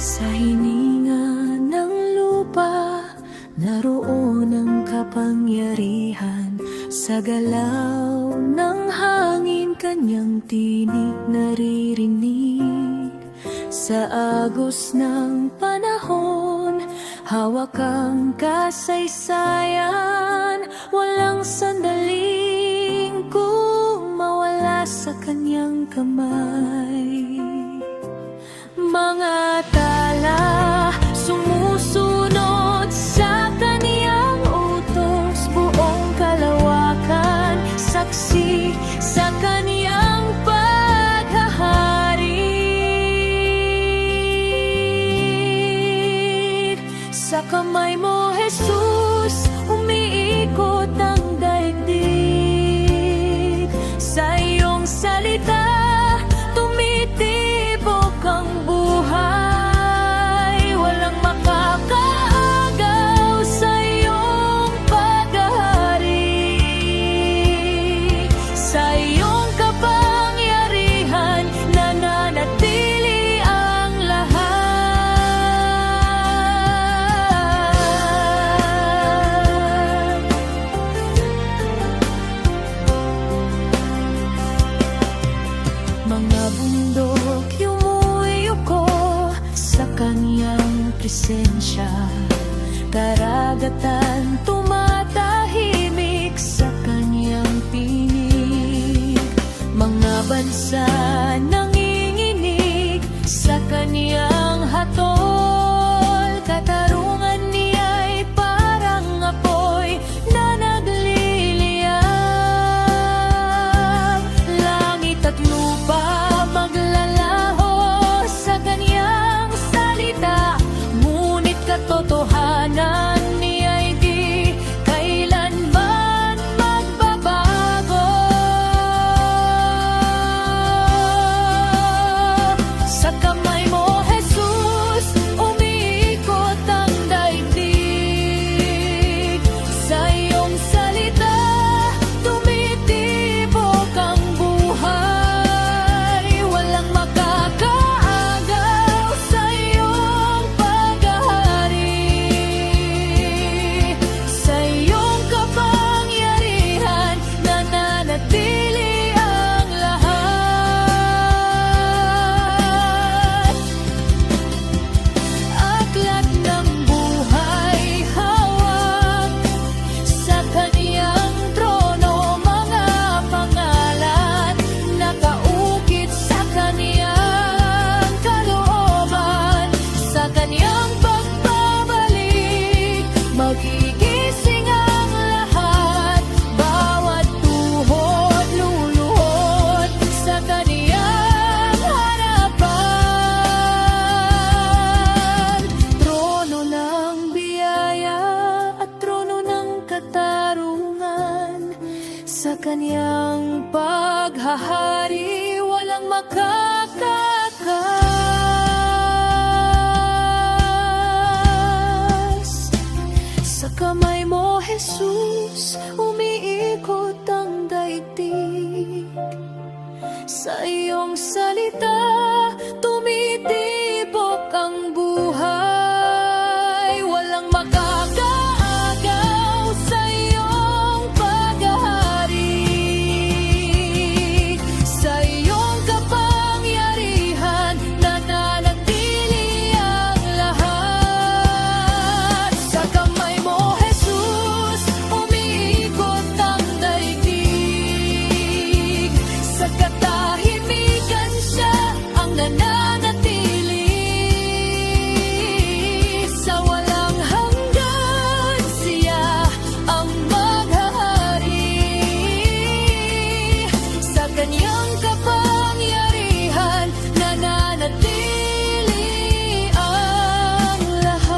Sa hininga ng lupa, naroon ang kapangyarihan. Sa galaw ng hangin, kanyang tinig naririnig. Sa agos ng panahon, hawak ang kasaysayan. Walang sandaling kung mawala sa kanyang kamay. Mga tala sumusunod sa kaniyang utos, buong kalawakan saksi sa kaniyang paghahari. Sa kamay mo, Jesus, umiikot ang daigdig. Sa iyong salita, tumitibok ang buhay. Walang makakaagaw sa iyong paghahari. Sa iyong kapangyarihan, nananatili ang lahat. Mga bundok yumuyuko sa kanyang presensya. Karagatan tumatahimik sa kanyang tinig. Mga bansa nanginginig sa kanyang hatol. Katarungan niya'y parang apoy na nagliliyab. Langit at lupa maglalaho sa kanyang salita, ngunit katotohanan niya'y di kailanman magbabago. Sa kamay mo, Jesus, umiikot ang daigdig. Sa iyong salita, tumitibok ang buhay. Walang makakaagaw sa iyong paghahari. Sa iyong kapangyarihan, nananatili ang lahat. Aklat ng buhay hawak sa kaniyang trono, mga pangalan nakaukit sa kaniyang kalooban. Sa kaniyang pagbabalik, magigising ang lahat. Bawat tuhod luluhod sa kaniyang harapan. Trono ng biyaya at trono ng katarungan. Sa kaniyang paghahari, walang makakakas. Sa kamay mo, Jesus, umiikot ang daigdig. Sa iyong salita, tumitibok ang buhay. Walang makakaagaw sa iyong paghahari. Sa iyong kapangyarihan, nananatili ang lahat. Sa kamay mo, Jesus, umiikot ang daigdig. Sa katahimikan siya ang nananatili. Sa walang hanggan siya ang maghahari. Sa kanyang kapangyarihan, nananatili ang lahat.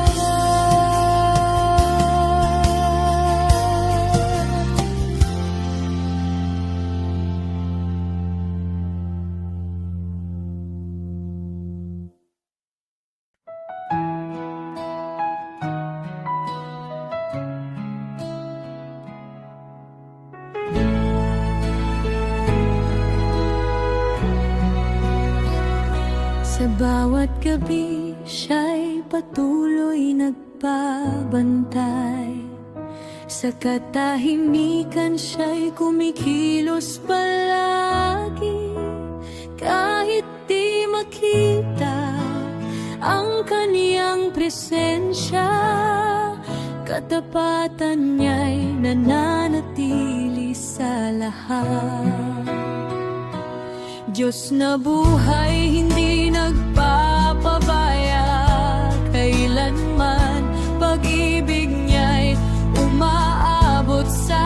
Sa bawat gabi siya'y patuloy nagbabantay. Sa katahimikan siya'y kumikilos palagi, kahit di makita ang kaniyang presensya. Katapatan niya'y nananatili sa lahat. Diyos na buhay, hindi nagpapabaya kailanman. Pag-ibig niya'y umaabot sa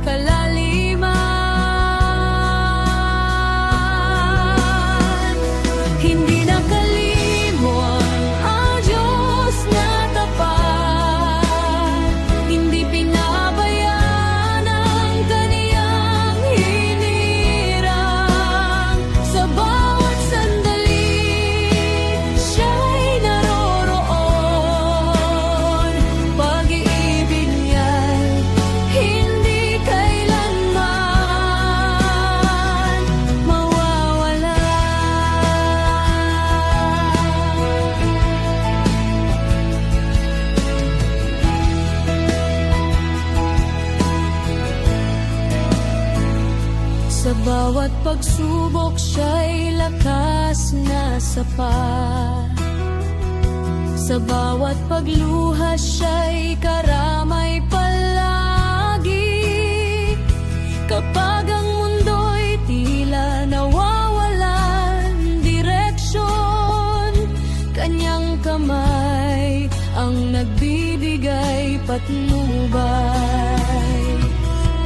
kalaliman. Hindi nakalimot ang Diyos na tapat, hindi pinabayaan ang kaniyang hinirang. Sa bawat sandali, siya'y naroroon. Pag-ibig niya'y hindi kailanman mawawala. Sa bawat pagsubok, siya'y lakas na sapat. Sa bawat pagluha, siya'y karamay palagi. Kapag ang mundo'y tila nawawalan direksyon, kanyang kamay ang nagbibigay patnubay.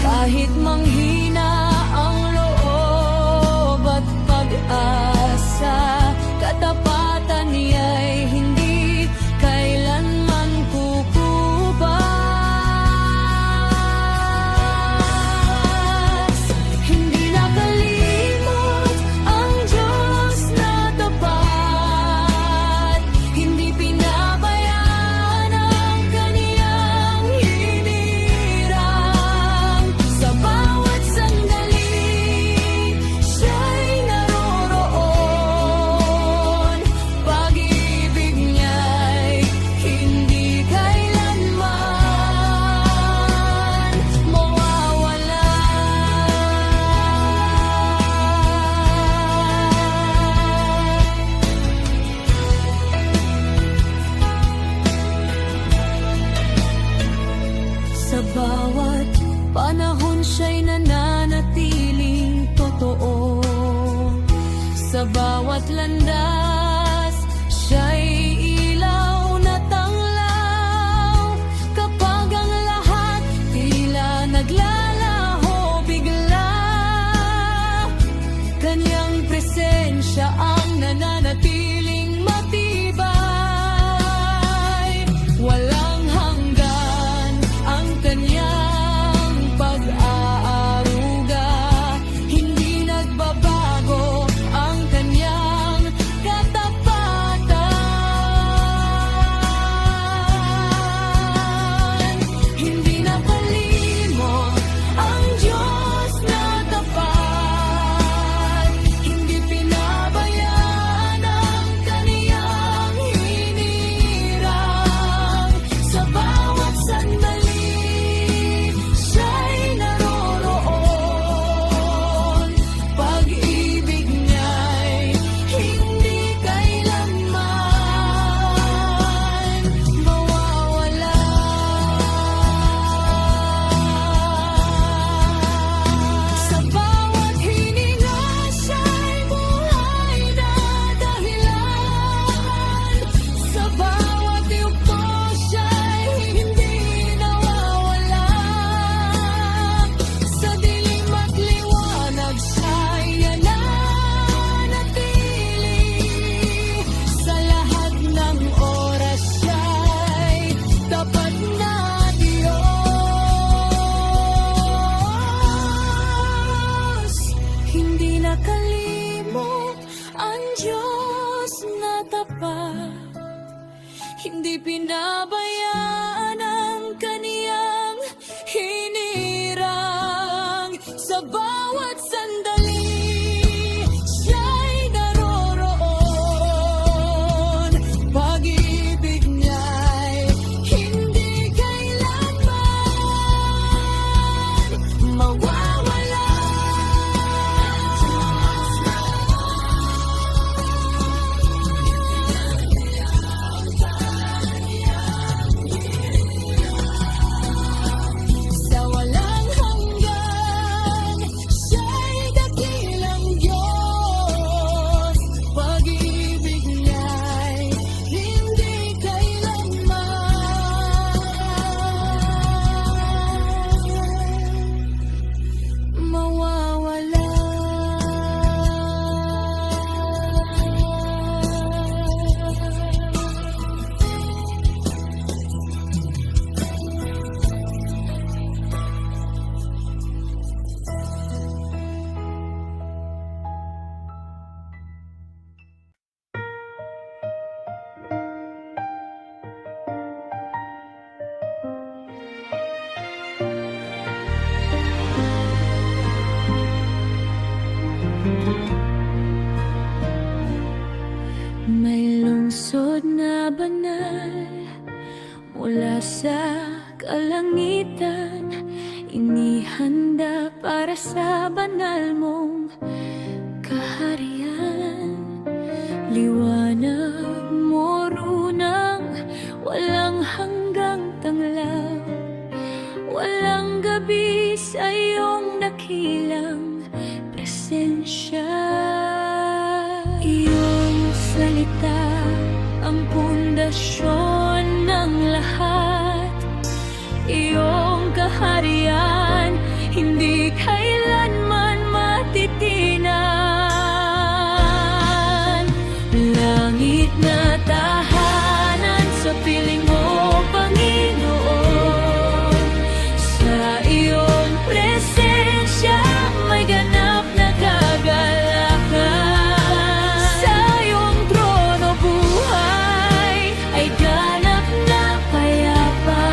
Kahit manghina ang loob at pag-asa, katapatan niya'y hindi kailanman kukubas. Hindi nakalimot ang Diyos na tapat, hindi pinabayaan ang kaniyang hinirang. Sa bawat sandali, siya'y naroroon. Pag-ibig niya'y hindi kailanman mawawala. Sa bawat panahon, siya'y nananatiling totoo. Sa bawat landas, siya'y ilaw na tanglaw. Kapag ang lahat tila naglalaho bigla, kanyang presensya ang nananatiling matibay. Walang hanggan ang kanyang pag-aaruga, hindi nagbabago ang kanyang katapatan. Hindi nakalimot ang Diyos na tapat, hindi pinabayaan ang kaniyang hinirang. Sa bawat sandali, siya'y naroroon. Pag-ibig niya'y hindi kailanman mawawala. Sa bawat hininga, siya'y buhay na dahilan. Sa bawat yugto, siya'y hindi nawawala. Sa dilim at liwanag, siya'y nananatili. Sa lahat ng oras, siya'y tapat na Diyos. Hindi nakalimot ang Diyos na tapat, hindi pinabayaan ang kaniyang hinirang. Sa bawat sandali, siya'y naroroon. Pag na banal mula sa kalangitan, inihanda para sa banal mong kaharian. Liwanag mo runang walang hanggang tanglaw, walang gabi sa iyong dakilang presensya. Iyong salita ang pundasyon ng lahat, iyong kaharian hindi kailanman matitinan. Langit na tahanan sa piling mo, Panginoon, sa iyong presensya may ganap na kagalakan. Sa iyong trono buhay ay ganap na payapa,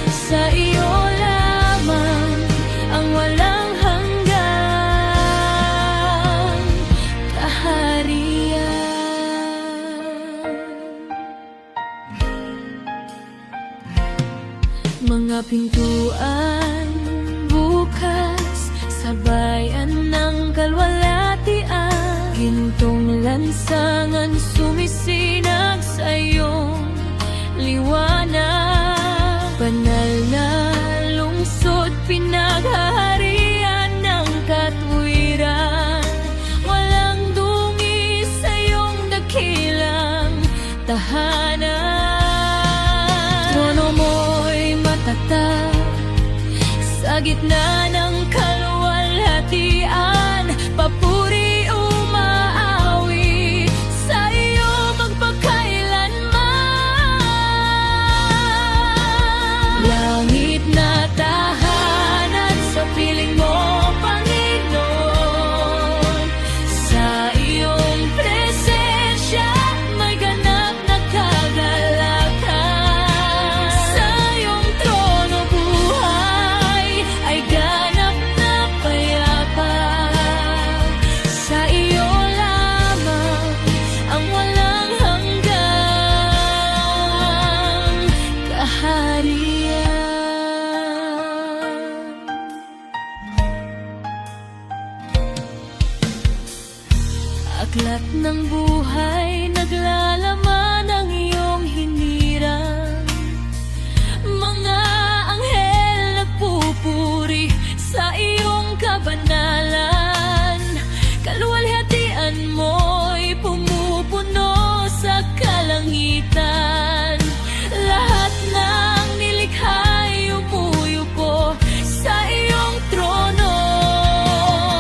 sa iyo lamang ang walang hanggang kaharian. Mga pintuan bukas sa bayan ng kalwalhatian, gintong lansangan sumisinag sa iyong liwanag. Banal na lungsod, pinaghaharian ng katwiran, walang dungis sa iyong dakilang tahanan. Trono mo'y matatag sa gitna ng kaluwalhatian, papuri umaawi sa iyo magpakailanman. Langit na tahanan sa piling mo, Panginoon, sa iyong presensya may ganap na kagalakan. Sa iyong trono buhay ay ganap na payapa, sa iyo lamang ang walang hanggang kaharian. Aklat ng buhay naglalaman ng iyong hinirang, mga anghel nagpupuri sa iyong kabanalan. Kaluwalhatian mo'y pumupuno sa kalangitan, lahat ng nilikha'y umuyuko sa iyong trono.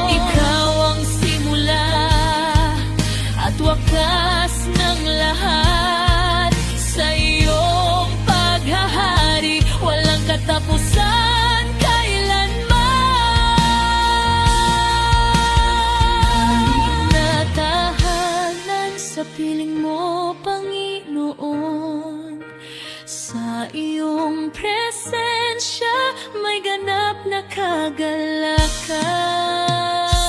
Ikaw ang simula at wakas ng lahat, sa iyong paghahari walang katapusan kailanman. Na tahanan sa piling mo, Panginoon, sa iyong presensya may ganap na kagalakan.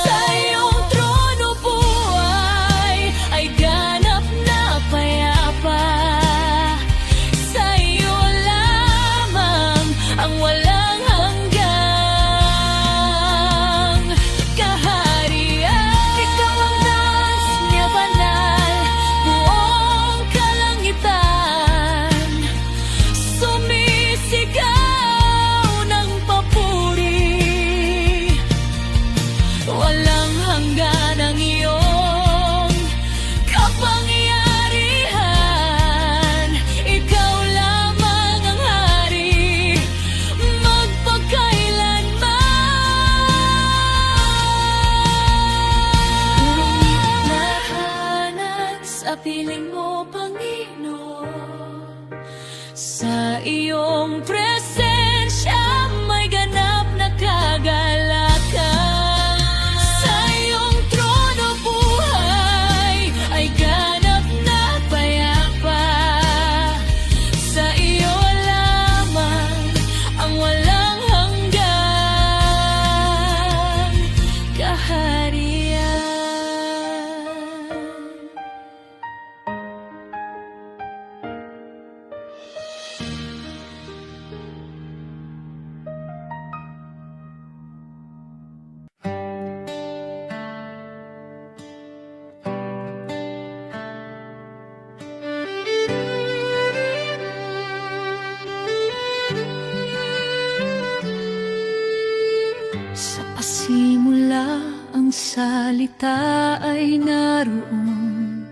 Sa iyong trono buhay ay ganap na payapa, sa iyo lamang ang walang hanggang kaharian. Ikaw ang nais niya banal, buong kalangitan, sumisigaw ng papuri. Walang hanggan ang iyong kapangyarihan, ikaw lamang ang hari magpakailanman. Lahanan sa piling mo, Panginoon, sa iyong presensya may ganap na kagalakan. Sa iyong trono buhay ay ganap na payapa, sa iyo lamang ang walang hanggang kaharian. salita ay naroon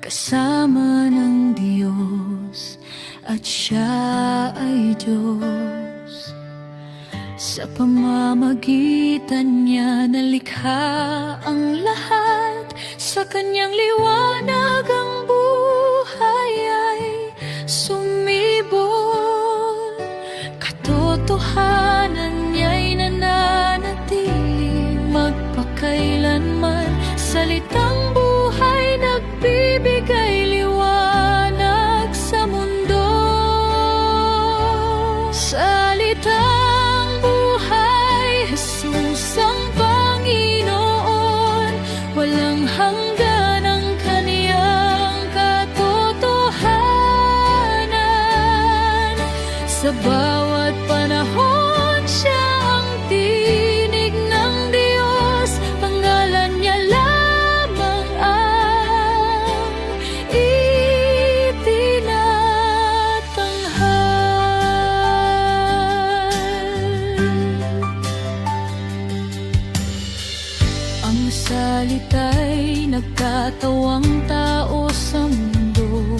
kasama ng Diyos at siya ay Diyos. Sa pamamagitan niya nalikha ang lahat, sa kanyang liwanag ang buhay ay sumibol. Katotohanan niya'y nananatili magpakailanman, salitang buhay nagbibigay liwanag sa mundo. Salitang buhay, Jesus ang Panginoon, walang hanggan ang kaniyang katotohanan. Sa bawat panahon siya ang tinig ng Diyos, pangalan niya lamang ang itinatanghal. Ang salita'y nagkatawang tao sa mundo,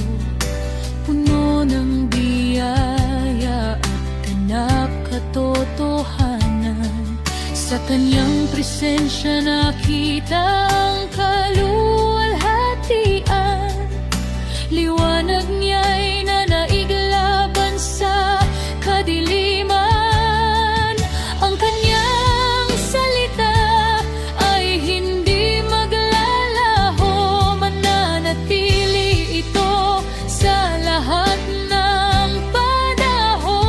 puno ng biyaya at ganap katotohanan. Sa kanyang presensya nakita ang kaluwalhatian, liwanag niya'y nanaig laban sa kadiliman. Ang kanyang salita ay hindi maglalaho, mananatili ito sa lahat ng panahon.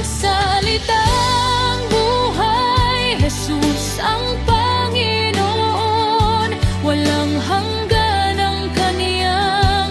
Salitang buhay, Jesus ang Panginoon, walang hanggan ang kaniyang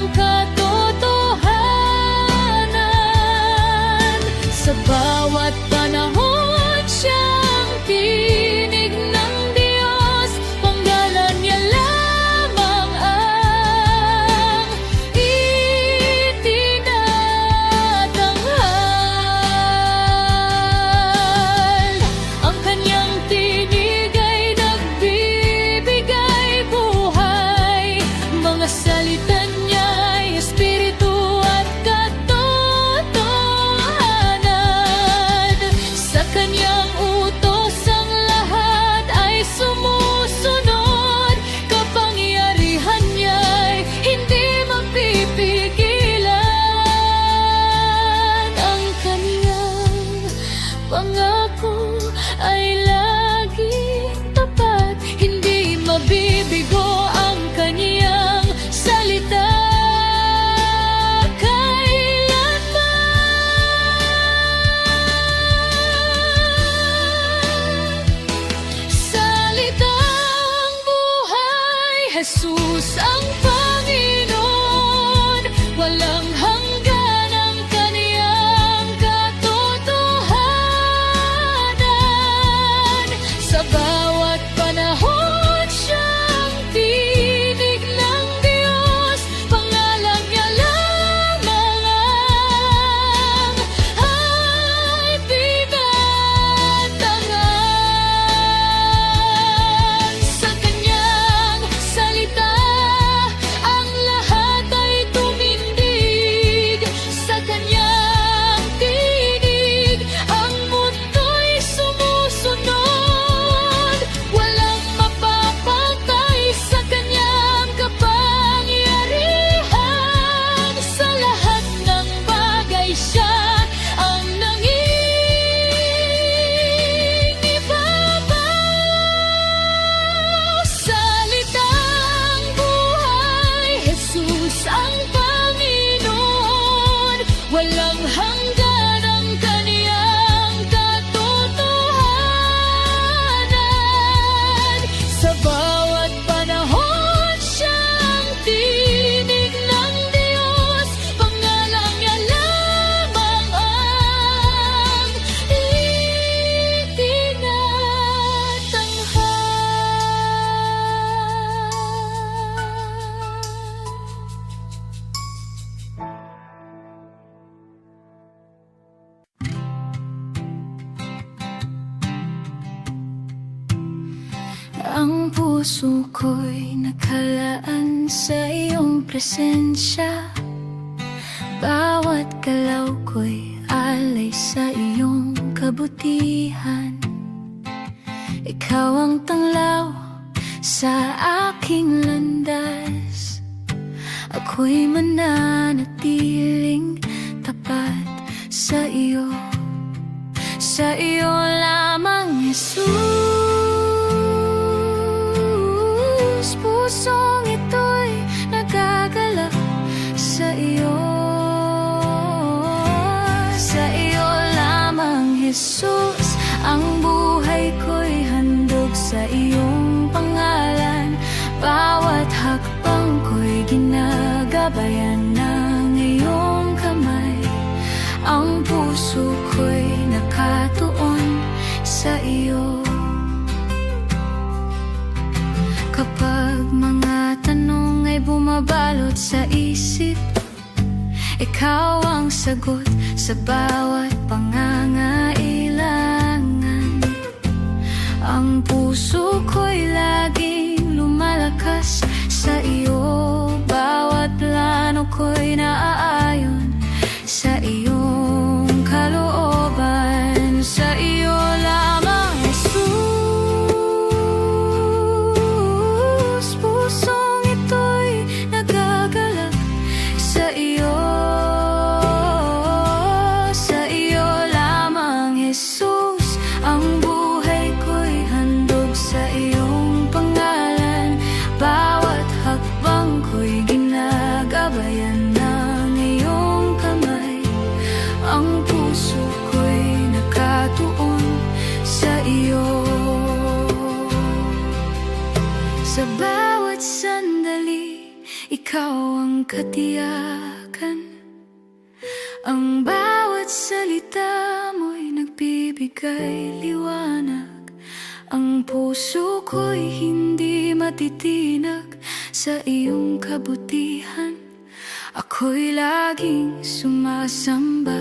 puso ko'y nakalaan sa iyong presensya. Bawat galaw ko'y alay sa iyong kabutihan. Ikaw ang tanglaw sa aking landas. Ako'y mananatiling tapat sa iyo. Sa iyo lamang, Jesus. Pusong ito'y nagagalak sa iyo. Sa iyo lamang, Jesus. Ang buhay ko'y handog sa iyong pangalan. Bawat hakbang ko'y ginagabayan ng iyong kamay. Ang puso ko'y nakatuon sa iyo. Kapag mga tanong ay bumabalot sa isip, ikaw ang sagot sa bawat pangangailangan. Ang puso ko'y laging lumalakas sa iyo. Bawat plano ko'y naaayon sa iyong kalooban. Sa iyo lamang, Jesus. Pusong ito'y nagagalak sa iyo. Sa iyo lamang, Jesus. Ang buhay ko'y handog sa iyong pangalan. Bawat hakbang ko'y ginagabayan ng iyong kamay. Ang puso ko'y nakatuon sa iyo. Sa bawat sandali, ikaw ang katiyakan. Ang bawat salita mo'y nagbibigay liwanag. Ang puso ko'y hindi matitinag sa iyong kabutihan. Ako'y laging sumasamba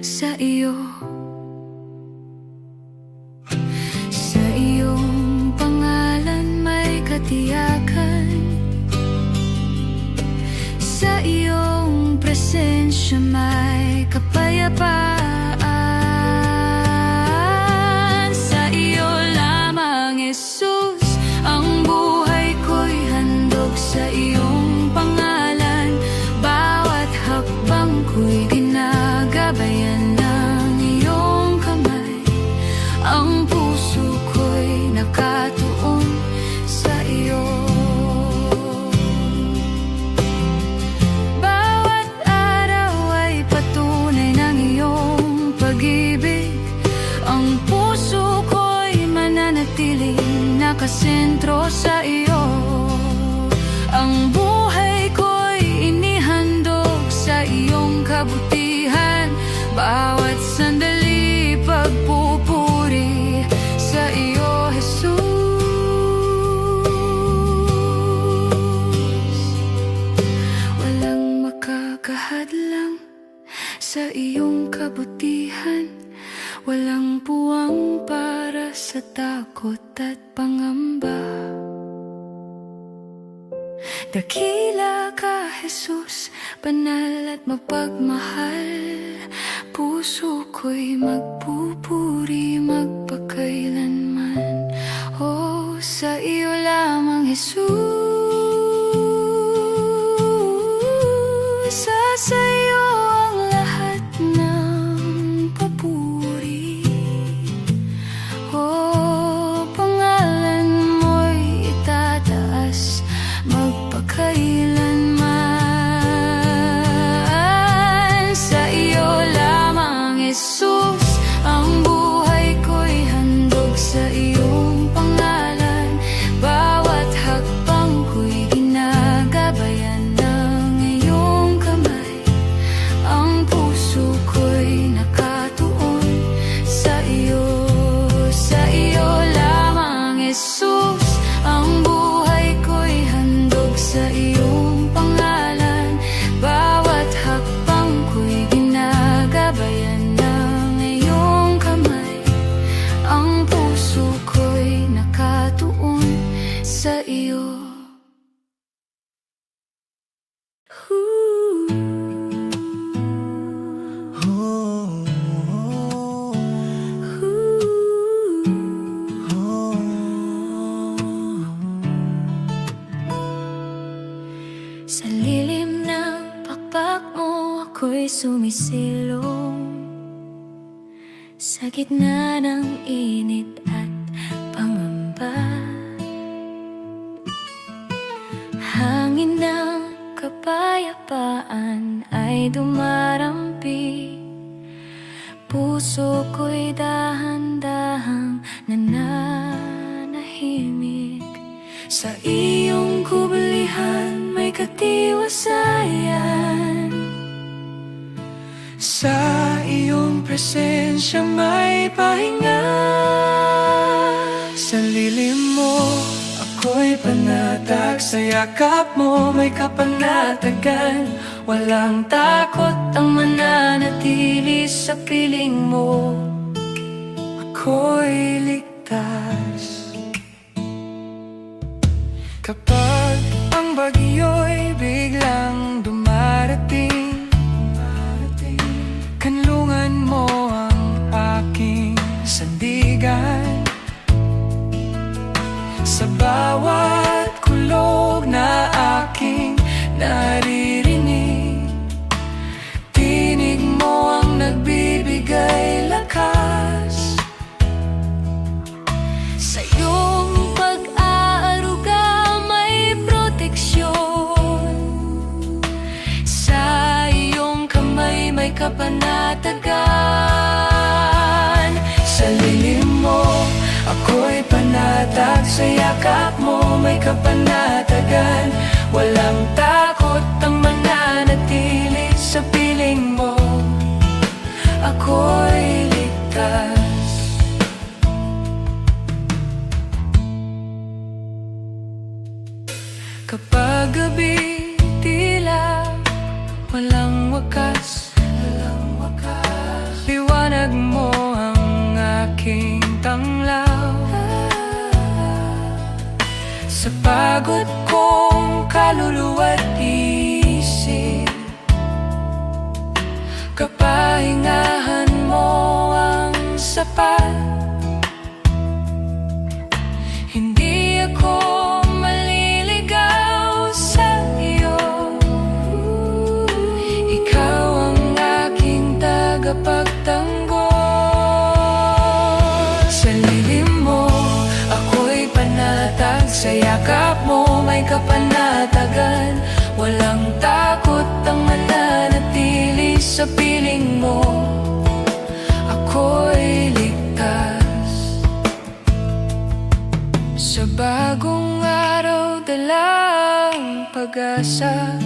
sa iyo. Sa iyong pangalan may katiyakan. Sa iyong presensya may kapayapaan. Sa iyo lamang, Jesus. Ang buhay ko'y handog sa iyong pangalan. Bawat hakbang ko'y ginagabayan ng iyong kamay. Ang puso ko'y nakatuon sa iyo. Bawat araw ay patunay ng iyong pag-ibig. Ang puso ko'y mananatiling nakasentro sa iyo. Ang buhay ko'y inihandog sa iyong kabutihan. Bawat sandali pagpupuri sa iyo, Jesus. Walang makakahadlang sa iyong kabutihan. Walang puwang para sa takot at pangamba. Dakila ka, Jesus, banal at mapagmahal. Puso ko'y magpupuri magpakailanman. Oh, sa iyo lamang, Jesus. Sa iyo ang lahat ng papuri. Oh, pangalan mo'y itataas magpakailanman. Sa iyo lamang, Jesus. Ang buhay ko'y handog sa iyong pangalan. Bawat hakbang Sa lilim ng pakpak mo ako'y sumisilong, sa gitna ng init at pangamba. Hangin ng kapayapaan ay dumarampi, puso ko'y dahan-dahang nananahimik. Sa iyong kubulihan may katiwasayan, sa iyong presensya may pahinga. Sa lilim mo ako'y panatag, sa yakap mo may kapanatagan. Walang takot ang mananatili sa piling mo, ako'y ligtas. Kapag ang bagyo'y biglang dumarating, kanlungan mo ang aking sandigan. Sa bawat kulog na aking naririnig, tinig mo ang nagbibigay lakas. sa iyong pag-aaruga may proteksyon, sa iyong kamay may kapanatagan. Sa lilim mo ako'y panatag, sa yakap mo may kapanatagan. Walang takot ang mananatili sa piling mo, ako'y ligtas. Kapag gabi tila walang wakas, liwanag mo ang aking tanglaw. Sa pagod kong kaluluwa't isip, kapahingahan mo ang sapat. Hindi ako maliligaw sa iyo, ikaw ang aking tagapagtanggol. Sa lilim mo ako'y panatag, sa yakap mo may kapanatagan. Walang takot ang mananatili sa piling mo, ako'y ligtas. Sa bagong araw dalang pag-asa,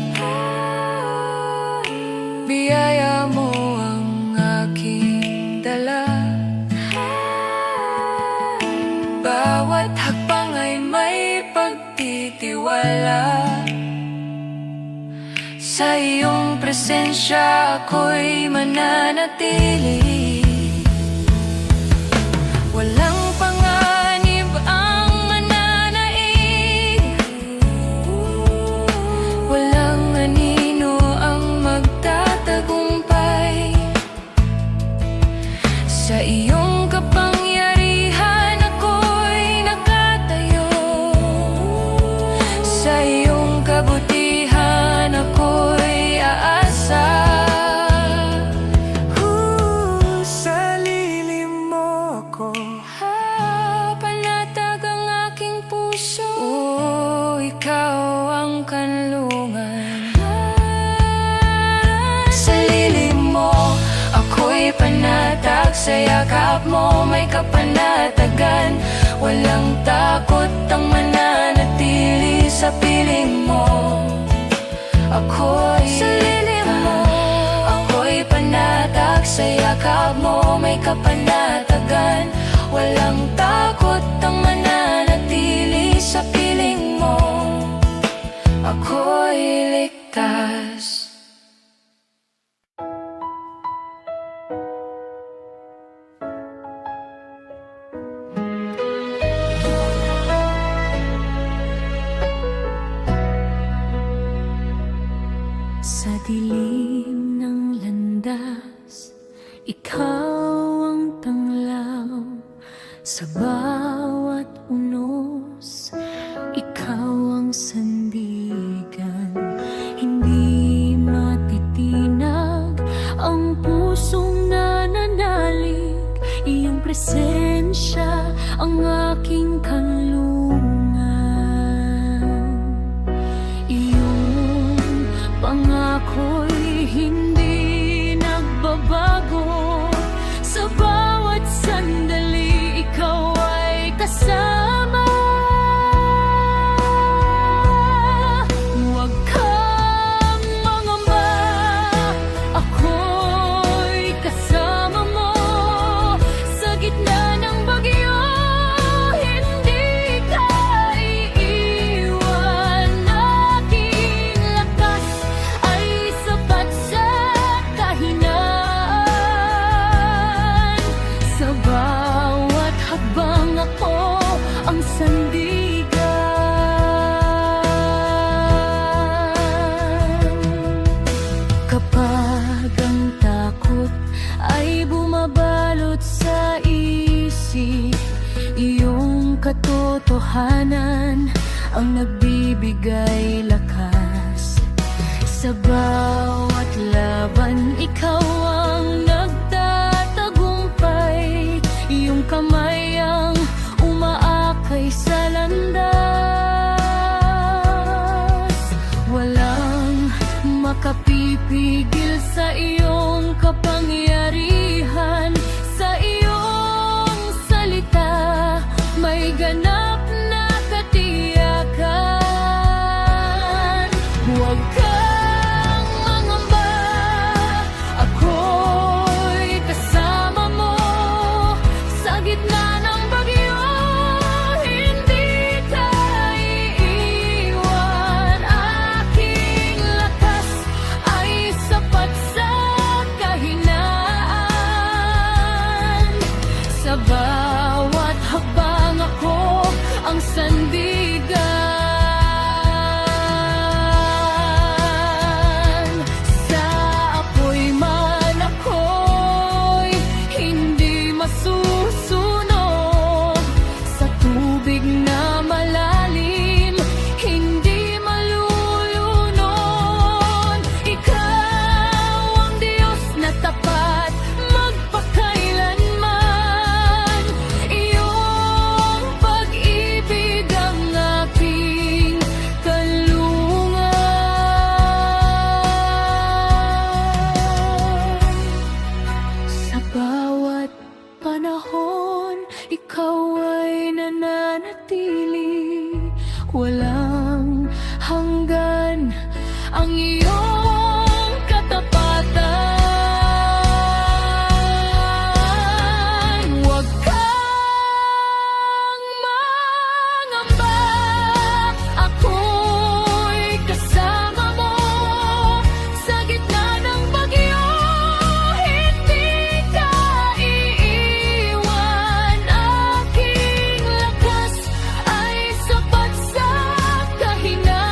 biyaya mo ang aking dala. Bawat hakbang ay may pagtitiwala, sa iyong presensya ako'y mananatili. Walang panganib ang mananaig, walang anino ang magtatagumpay. Sa iyong kapangyarihan ako'y nakatayo, sa iyong kabutihan ako'y aasa. Sa lilim mo ako Panatag ang aking puso, ikaw ang kanlungan. Sa lilim mo ako'y panatag, sa yakap mo may kapanatagan. Walang takot ang mananatili sa piling mo, ako'y sa lilim mo ako'y panatag, sa yakap mo may kapanatagan. Walang takot ang mananatili sa piling mo, ako'y ligtas. sa dilim ng landas, ikaw ang tanglaw. Sa bawat unos, ikaw ang sandigan. presensya ang aking kanlungan. Iyong pangako'y hindi nagbabago. Sa bawat sandali, ikaw ay kasama. Huwag kang mangamba, ako'y kasama mo. Sa gitna ng bagyo, hindi ka iiwan. Aking lakas ay sapat sa kahinaan. Sa bawat hakbang ako ang sandigan. Kapag ang takot ay bumabalot sa isip, iyong katotohanan ang nagbibigay lakas. Sa bawat laban, ikaw ang nagtatagumpay. Iyong kamay ang umaakay sa landas. Walang makapipigil sa iyong kapangyarihan. Sa iyong salita may ganap na katiyakan. Huwag kang mangamba, ako'y kasama mo. Sa gitna ng bagyo, hindi ka iiwan. Aking lakas ay sapat sa kahinaan. Sa bawat hakbang ako ang sandigan. Sa apoy man ako'y hindi masusunog. Sa tubig na malalim, hindi malulunod. Ikaw ang Diyos na tapat magpakailanman. Iyong pag-ibig ang aking kanlungan. Sa bawat panahon, ikaw ay nananatili. Walang hanggan ang iyong katapatan. Huwag kang mangamba, ako'y kasama mo. Sa gitna ng bagyo, hindi ka iiwan. Aking lakas ay sapat sa kahinaan.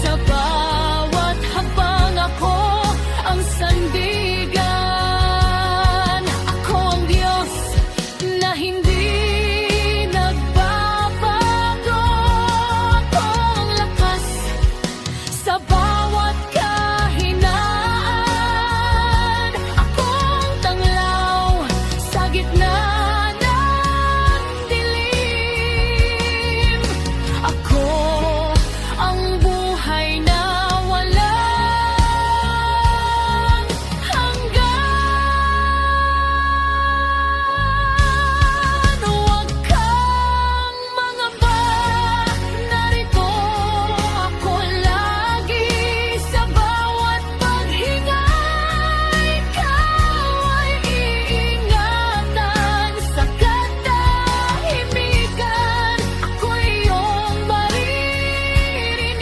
Sa bawat hakbang ako ang sandigan. Ako ang Diyos na hindi nagbabago. Ako ang lakas sa bawat kahinaan. Ako ang tanglaw sa gitna ng dilim. Ako ang buhay na walang hanggan. Huwag kang mangamba, narito ako lagi. Sa bawat paghinga, ikaw ay iingatan. Sa katahimikan, ako iyong maririnig.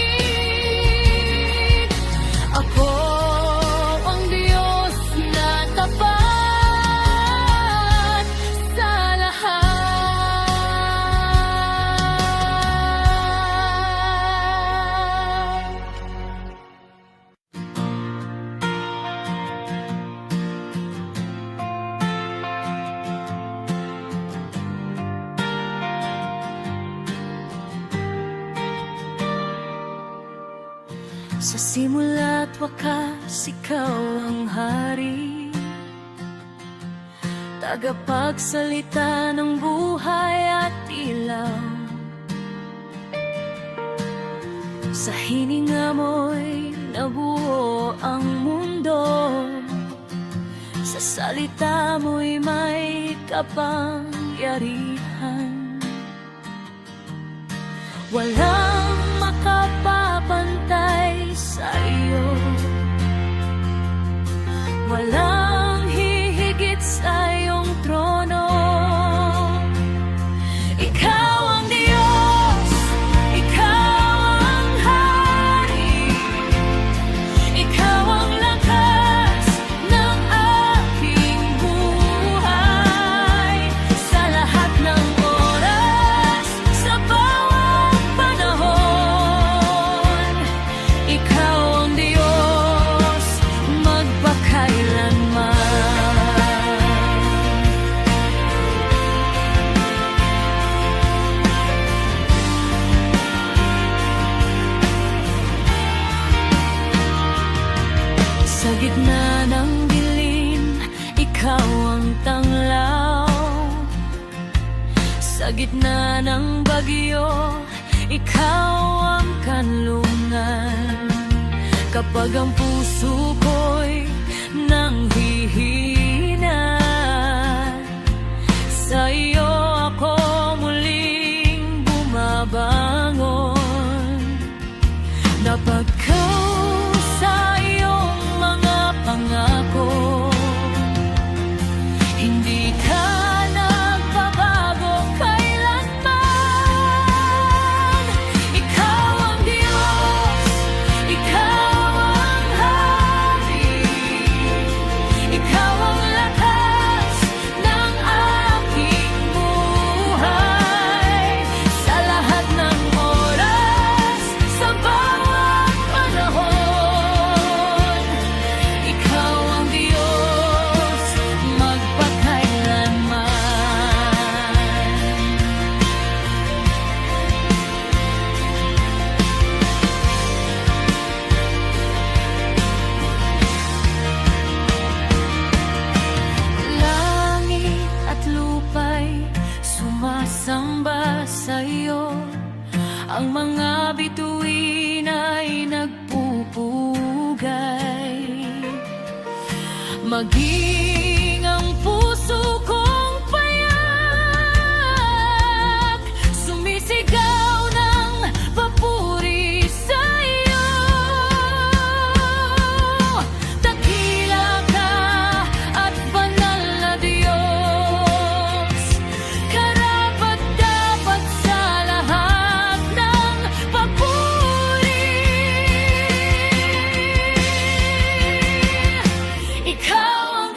Ako ang Diyos na tapat sa lahat. Sa simula't wakas, ikaw ang hari. tagapagsalita ng buhay at ilaw. Sa hininga mo'y nabuo ang mundo, sa salita mo'y may kapangyarihan. Walang makapapantay sa iyo, walang hihigit sa iyong trono. Ikaw ang Diyos, ikaw ang hari, ikaw ang lakas ng aking buhay. Sa lahat ng oras, sa bawat panahon, ikaw ang Diyos magpakailanman. Sa gitna ng dilim, ikaw ang tanglaw. Sa gitna ng bagyo, ikaw ang kanlungan. Kapag ang puso ko'y nanghihina, sa iyo ako muling bumabangon. Napagkaw sa iyong mga pangako, hindi ka nagbabago kailanman. Ikaw ang Diyos, ikaw ang hari, ikaw ang lakas ng aking buhay. Sa lahat ng oras, sa bawat panahon, ikaw ang Diyos magpakailanman. Langit at lupa'y sumasamba sa iyo, ang mga bituin ay nagpupugay. Maging ang puso kong payak, sumisigaw ng papuri sa iyo. Dakila ka at banal na Diyos, karapat-dapat sa lahat ng papuri. Ikaw ang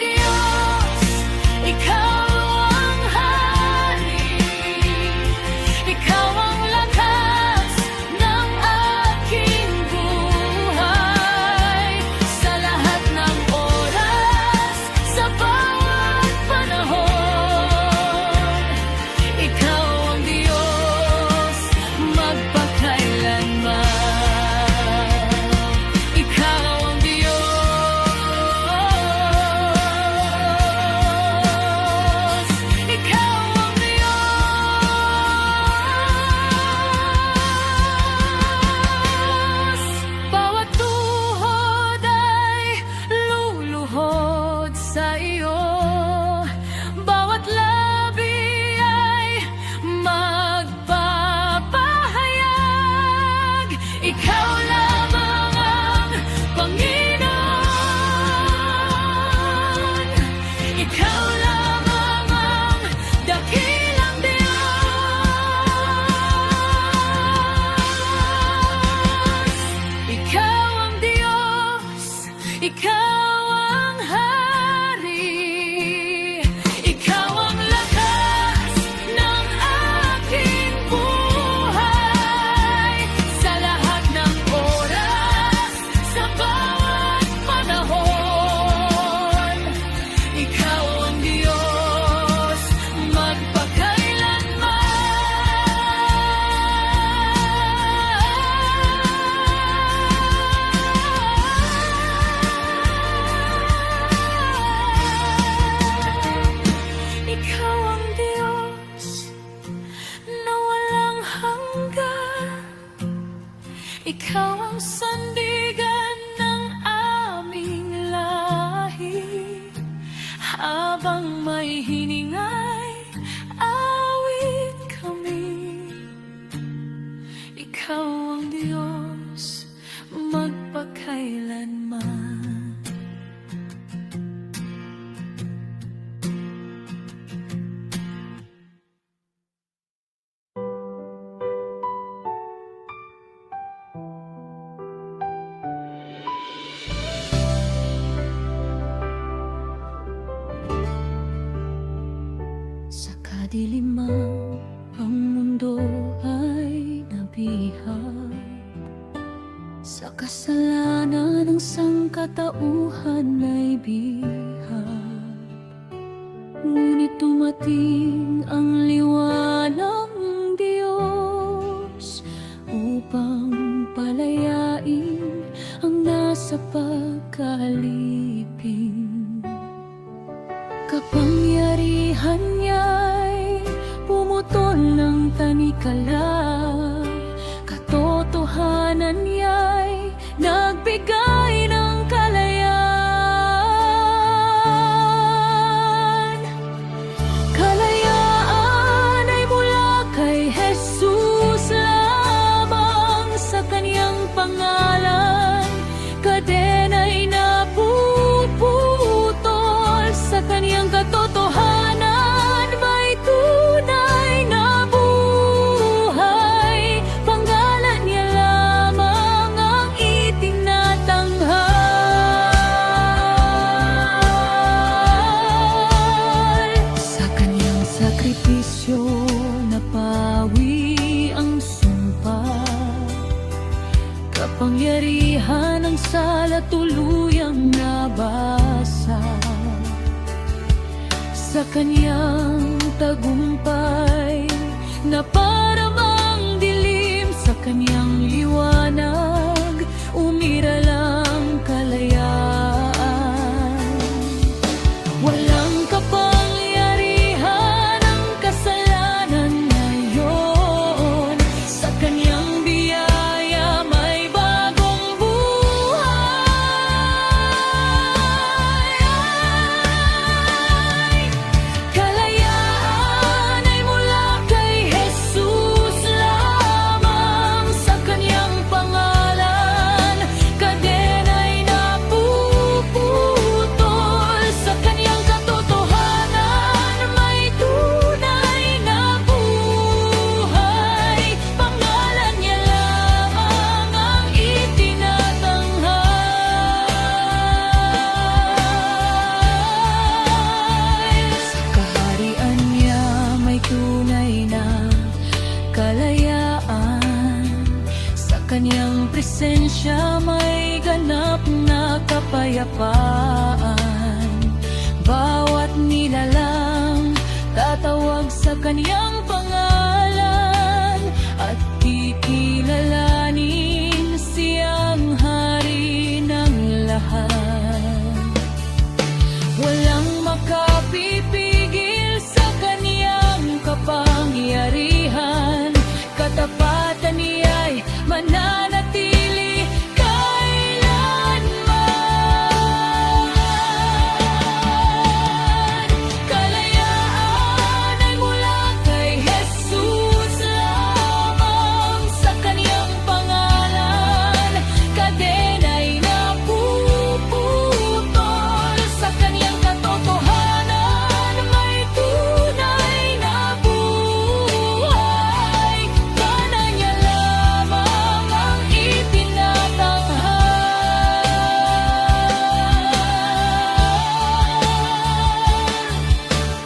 ang sandigan ng aming lahi. Habang may hiningay, awit kami. Ikaw ang Diyos magpakailanman. Sa kadiliman, ang mundo ay nabihag. Sa kasalanan ng sangkatauhan ay bihag. Ngunit dumating ang liwanag ng Diyos upang palayain ang nasa pagkalipin. Kapangyarihan niya'y pumutol ng tanikala. Katotohanan niya'y nagbigay ng kalayaan. Kalayaan ay mula kay Jesus lamang. Sa kaniyang pangalan, kadena'y napuputol. Sa kaniyang katotohanan, may tunay na buhay. Pangalan niya lamang ang itinatanghal. Sa kaniyang sakripisyo, napawi ang sumpa. Kapangyarihan ng sala tuluyang nabasa. Sa kaniyang tagumpay, na paramang dilim. Sa kaniyang liwanag, umiral ang kalayaan. Walang kapangyarihan ang kasalanan ngayon. Sa kaniyang biyaya may bagong buhay. Kalayaan ay mula kay Jesus lamang. Sa kaniyang pangalan, kadena'y napuputol. Sa kaniyang katotohanan, may tunay na buhay. Pangalan niya lamang ang itinatanghal. Sa kaharian niya may tunay na kalayaan. Sa kaniyang presensya may ganap na kapayapaan. Bawat nilalang tatawag sa kaniyang pangalan at kikilalanin siyang hari ng lahat. Walang makapipigil sa kaniyang kapangyarihan. Katapatan niya'y mananatili kailanman. Kalayaan ay mula kay Jesus lamang. Sa kaniyang pangalan, kadena'y napuputol. Sa kaniyang katotohanan, may tunay na buhay. Gana niya lamang ang itinatanghal.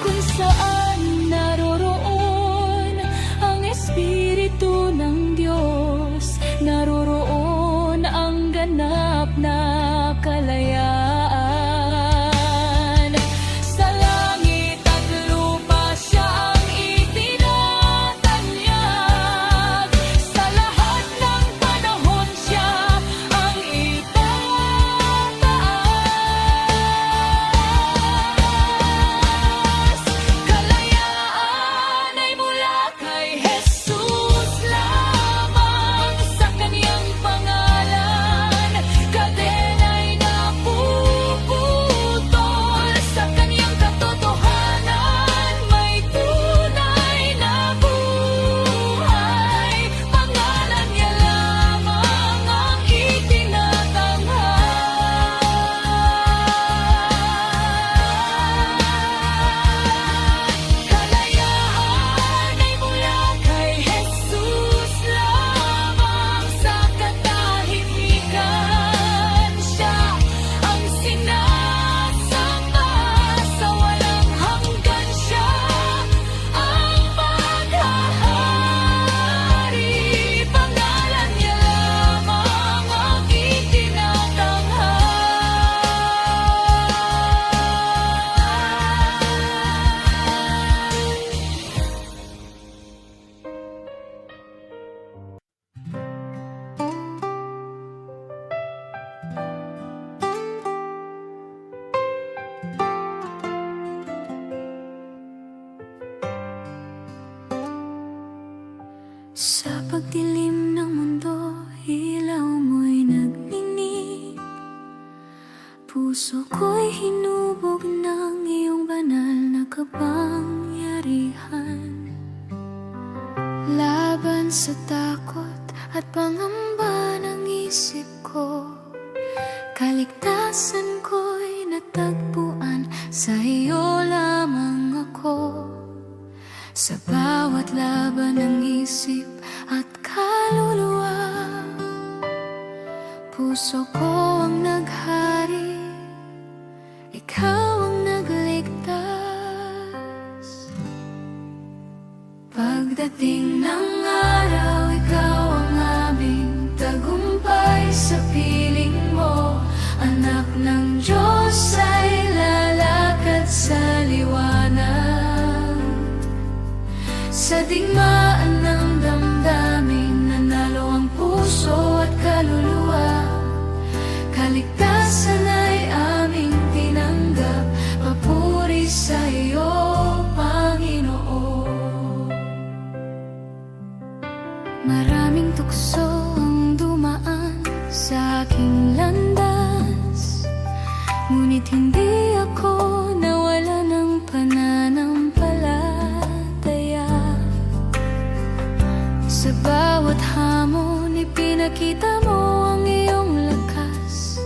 Kung saan naroroon ang Espiritu ng Diyos, naroroon ang ganap na kalayaan. Sa langit at lupa siya ang itinatanyag. Sa lahat ng panahon siya ang itataas. Kalayaan ay mula kay Jesus lamang. Sa kaniyang pangalan, Sa pagdilim ng mundo, ilaw mo'y nagninig. Puso ko'y hinubog ng iyong banal na kapangyarihan. Laban sa takot at pangamba ng isip ko, kaligtasan ko'y natagpuan, sa iyo lamang ako. Sa bawat laban ng isip at kaluluwa, puso ko ang naghari, ikaw ang nagligtas. Pagdating ng araw, ikaw ang aming tagumpay. Sa piling mo, anak ng Diyos ay lalakad sa liwanag. Sa digmaan ng damdamin, nanalo ang puso at kaluluwa. Kaligtasan ay aming tinanggap, papuri sa iyo, Panginoon. Maraming tukso ang dumaan sa aking landas, ngunit hindi ako nawala ng pananampalataya. Sa bawat hamon, ipinakita mo ang iyong lakas.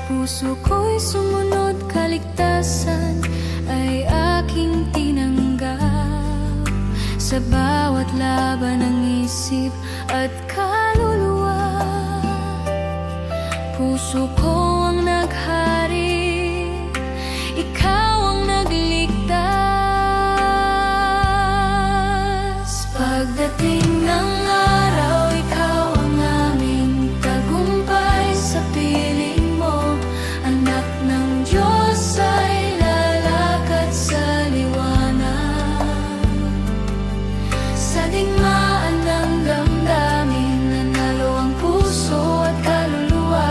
Puso ko'y sumunod, kaligtasan ay aking tinanggap. Sa bawat laban ng isip at kaluluwa, puso ko ang naghari, ikaw ang nagligtas. Pagdating ng araw, ikaw ang aming tagumpay. Sa piling mo, anak ng Diyos ay lalakad sa liwanag. Sa digmaan ng damdamin, nanalo ang puso at kaluluwa.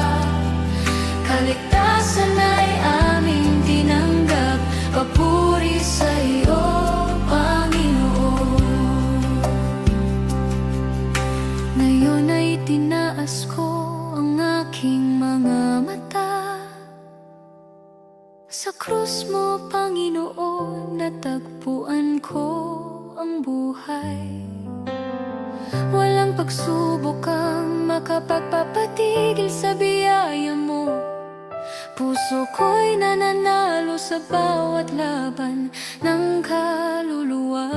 Kaligtasan ay aming tinanggap, papuri sa iyo, Panginoon. Ngayon ay tinaas ko ang aking mga mata. Sa krus mo, Panginoon, natagpuan ko ang buhay. Walang pagsubok ang makapagpapatigil sa biyaya mo. Puso ko'y nananalo sa bawat laban ng kaluluwa.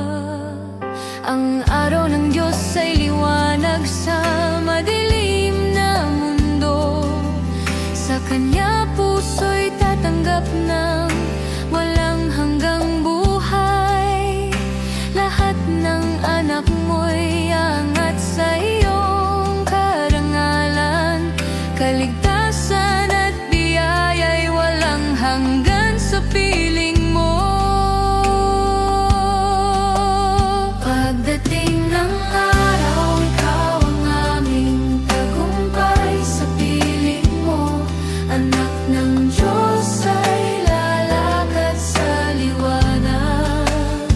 Ang araw ng Diyos ay liwanag sa madilim na mundo. Sa Kanya puso'y tatanggap ng walang hanggang buhay. Lahat ng anak mo'y angat sa iyong karangalan. Kaligtasan at biyaya'y walang hanggan sa piling mo. Pagdating ng araw, ikaw ang aming tagumpay. Sa piling mo, anak ng Diyos ay lalakad sa liwanag.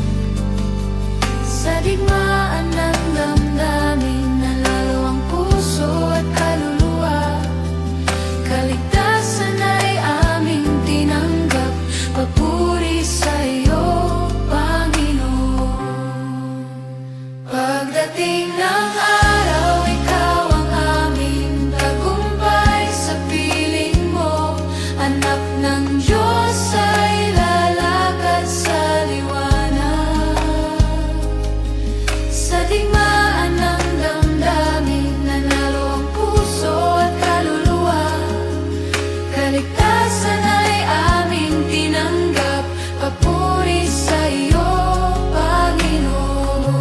Sa digmaan ng damdamin, nanalo ang puso at kaluluwa. Kaligtasan ay aming tinanggap, papuri sa iyo, Panginoon. Pagdating ng araw, ikaw ang aming tagumpay. Sa piling mo, anak ng Diyos ay lalakad sa liwanag. Sa digmaan ng damdamin, nanalo ang puso at kaluluwa. Kaligtasan ay aming tinanggap, papuri sa iyo, Panginoon.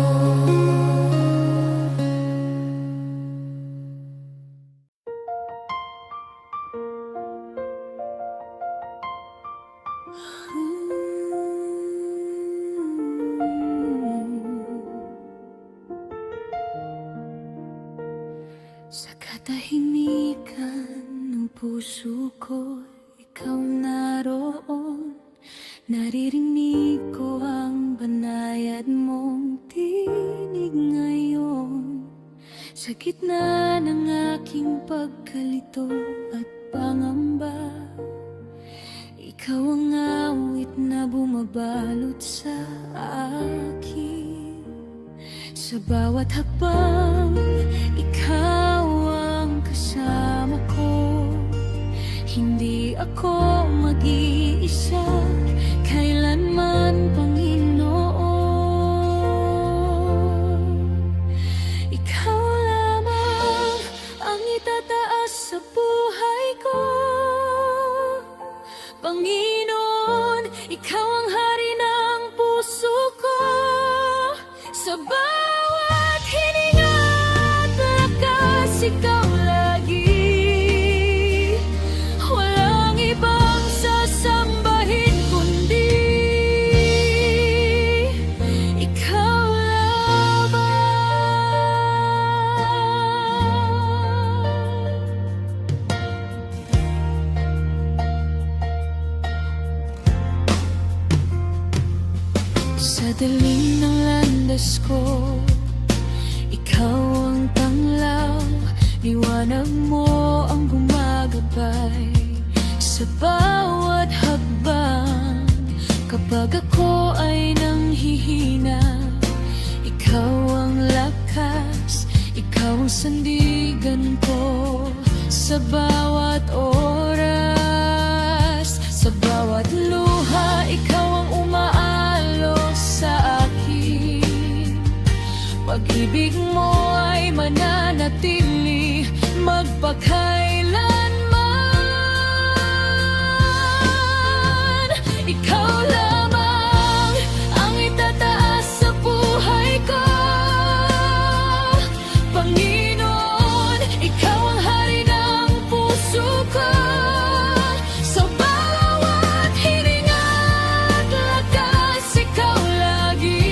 Sa katahimikan ng puso ko, ikaw naroon. Naririnig ko ang banayad mong tinig ngayon. gitna ng aking pagkalito at pangamba, ikaw ang awit na bumabalot sa akin. Sa bawat hakbang, ikaw ang kasama ko. Hindi ako mag-iisa kailanman, Panginoon. Ikaw lamang ang itataas sa buhay ko, Panginoon. Ikaw ang hari ng puso ko. Sa bawat hininga at lakas, ikaw lagi. Walang ibang sasambahin kundi ikaw lamang. Sa dilim ng landas ko, ikaw ang tanglaw. Liwanag mo ang gumagabay sa bawat hakbang. Kapag ako ay nanghihina, ikaw ang lakas, ikaw ang sandigan ko. Sa bawat oras, sa bawat luha, ikaw ang umaalo sa akin. Pag-ibig mo ay mananatili magpakailanman. Ikaw lamang ang itataas sa buhay ko, Panginoon. Ikaw ang hari ng puso ko. Sa bawat hininga at lakas, ikaw lagi.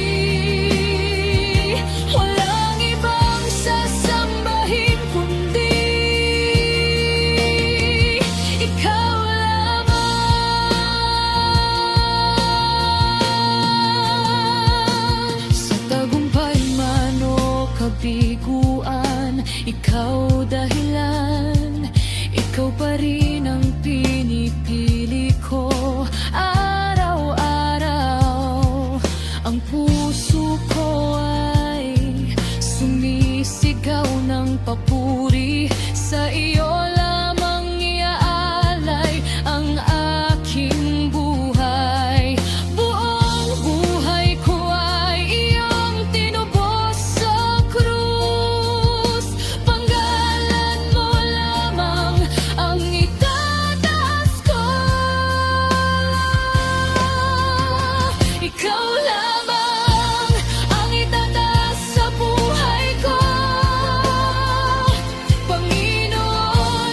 Walang ibang sasambahin kundi ikaw lamang. Sa tagumpay man o kabiguan, ikaw dahilan. Ikaw pa rin ang pinipili ko araw-araw. Ang puso ko ay sumisigaw ng papuri. Sa iyo lamang iaalay ang aking buhay. Buong buhay ko ay iyong tinubos sa krus. Panggalan mo lamang ang itataas ko. Ikaw lamang ang itataas sa buhay ko, Panginoon.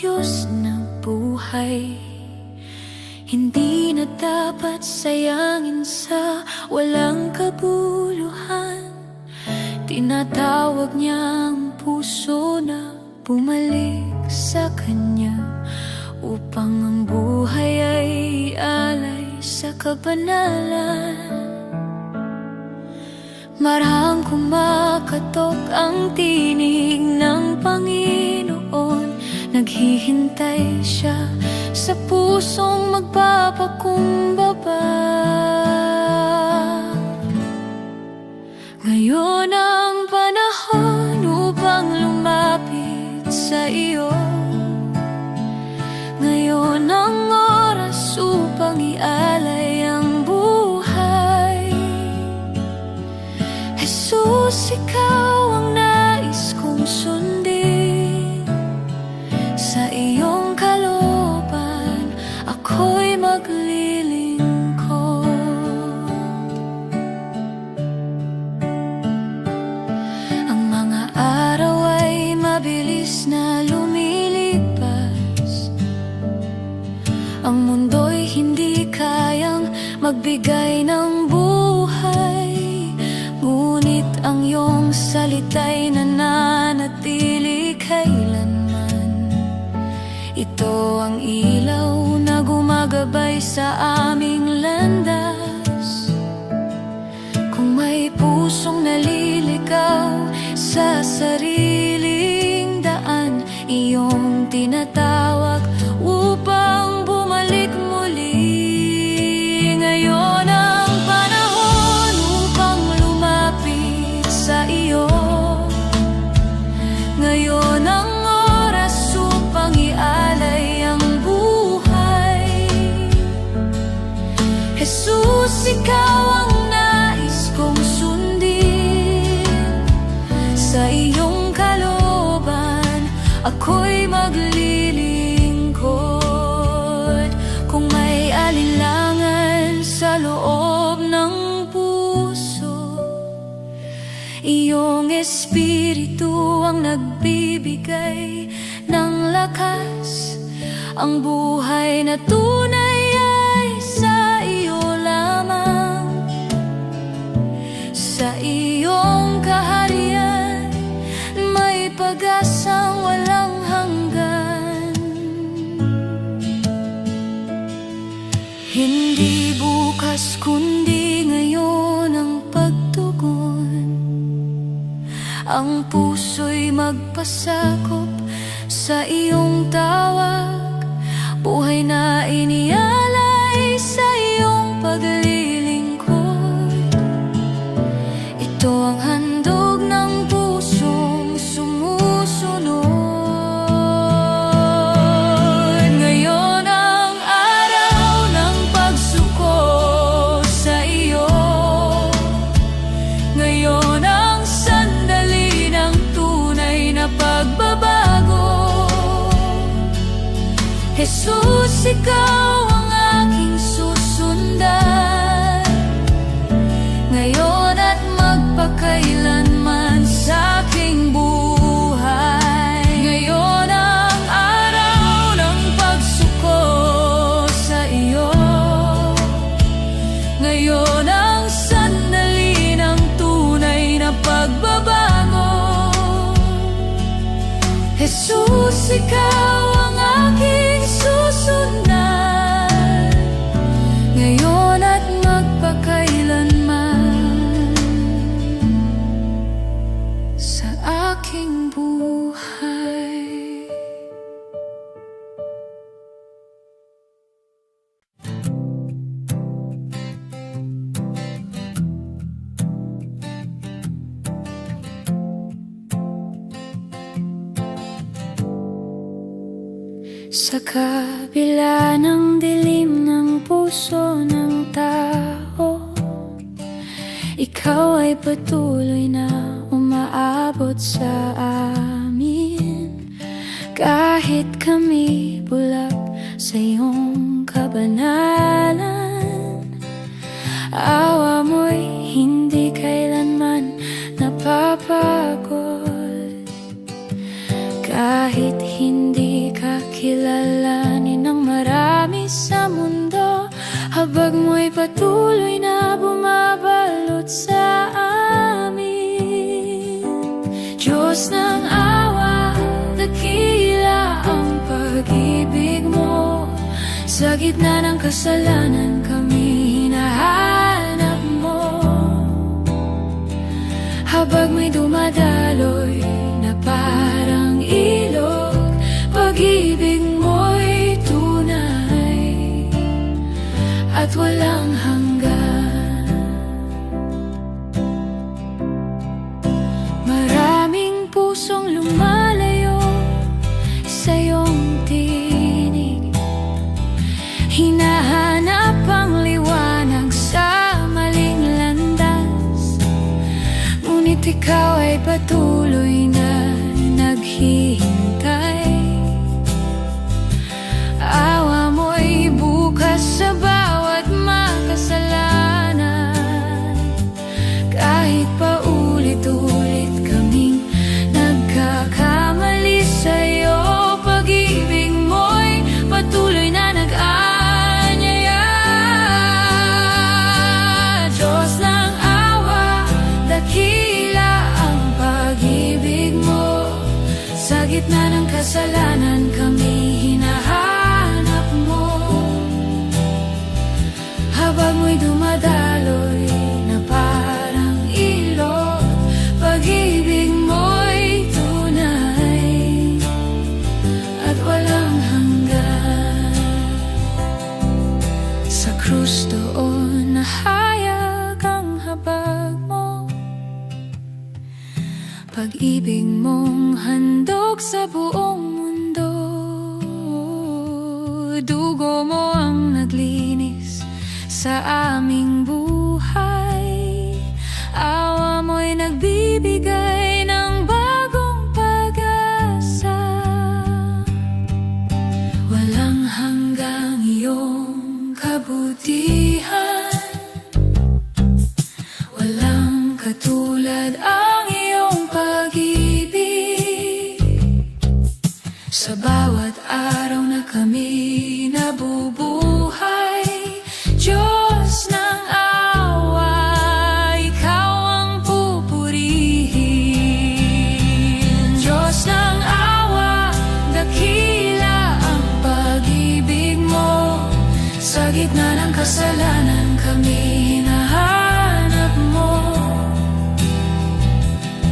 maayos na buhay. Hindi na dapat sayangin sa walang kabuluhan. Tinatawag niya ang puso na bumalik sa kanya, upang ang buhay ay alay sa kabanalan. Marahang kumakatok ang tinig ng Panginoon. Naghihintay siya sa pusong magpapakumbaba. Ngayon ang panahon upang lumapit sa iyo. Ngayon ang oras upang ialay ang buhay. Jesus, ikaw ang nais kong sundin. Sa iyong kalooban, ako'y maglilingkod. Ang mga araw ay mabilis na lumilipas. Ang mundo'y hindi kayang magbigay ng buhay. Ngunit ang iyong salita'y nananatili kailanman. Ito ang ilaw na gumagabay sa aming landas. Kung may pusong naliligaw sa sariling daan, iyong tinatawag upang bumalik muli. Ngayon ang panahon upang lumapit sa iyo. Ngayon ang oras upang ialay ang buhay. Jesus, ikaw ang nais kong sundin. Sa iyong kalooban, ako'y maglilingkod. Kung may alinlangan sa loob ng puso, iyong espiritu ang nagbibigay ng lakas. Ang buhay na tunay ay sa iyo lamang. Sa iyong kaharian, may pag-asang walang hanggan. Hindi bukas kundi ngayon ang pagtugon. Ang puso'y magpasakop sa iyong tawag. Buhay na inialay sa iyong paglilingkod. Ito ang handog ng pusong sumusunod. Ngayon ang araw ng pagsuko sa iyo. Ngayon ang sandali ng tunay na pagbabago. Jesus, ikaw ang aking susundan. Ngayon at magpakailanman sa aking buhay. Ngayon ang araw ng pagsuko sa iyo. Ngayon ang sandali ng tunay na pagbabago. Jesus, ikaw ang aking susundan. Ngayon at magpakailanman sa aking buhay. Sa kabila ng dilim ng puso ng tao, ikaw ay patuloy na umaabot sa amin. Kahit kami bulag sa iyong kabanalan, awa mo'y hindi kailanman napapagod. Kahit Kahit hindi ka kilalanin ng marami sa mundo, habag mo'y patuloy na bumabalot sa amin. Diyos ng awa, dakila ang pag-ibig mo. Sa gitna ng kasalanan kami hinahanap mo. Habag may dumadaloy na parang ilog, pag-ibig mo'y tunay at walang hanggan. Maraming pusong lumalayo sa iyong tinig, hinahanap ang liwanag sa maling landas. Ngunit ikaw ay patuloy na naghihintay. Awa mo'y bukas sa bawat makasalanan. Kahit paulit-ulit kaming nagkakamali sa'yo, pag-ibig mo'y patuloy na nag-aanyaya. Diyos ng awa, dakila ang pag-ibig mo. Sa gitna ng kasalanan kami hinahanap mo. Habag mo'y dumadaloy na parang ilog, pag-ibig mo'y tunay at walang hanggan. Sa krus doon nahayag ang habag mo, pag-ibig mong handog sa buong mundo. Dugo mo ang naglinis sa aming buhay. Awa mo'y nagbibigay ng bagong pag-asa. Walang hanggang iyong kabutihan, walang katulad ang iyong pag-ibig. Sa bawat araw na kami nabubuhay, Diyos ng awa, ikaw ang pupurihin. Diyos ng awa, dakila ang pag-ibig mo. Sa gitna ng kasalanan kami hinahanap mo.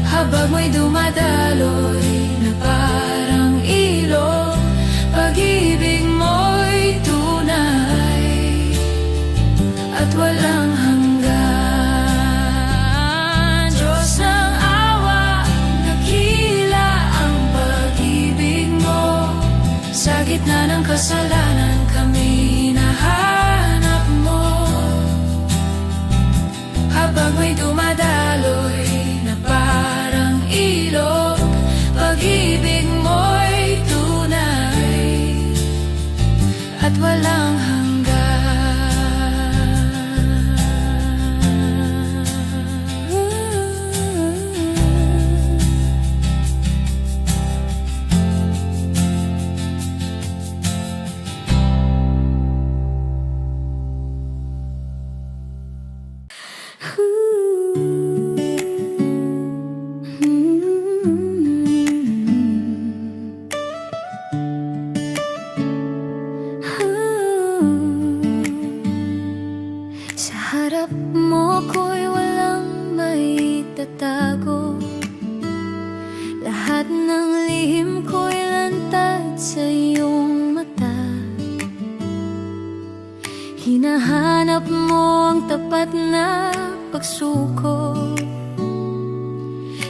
Habag mo'y dumadaloy na parang ilog, pag-ibig mo'y tunay at walang hanggan. Diyos ng awa, dakila ang pag-ibig mo. Sa gitna ng kasalanan kami hinahanap mo. Habag mo'y dumadaloy na parang ilog, pag-ibig mo'y tunay at walang hanggan. Sa harap mo ko'y walang maitatago. Lahat ng lihim ko'y lantad sa iyong mata. Hinahanap mo ang tapat na pagsuko.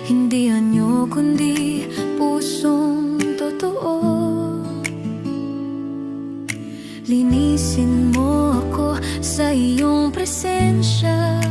Hindi anyo kundi pusong totoo. Linisin mo ako sa iyong presensya.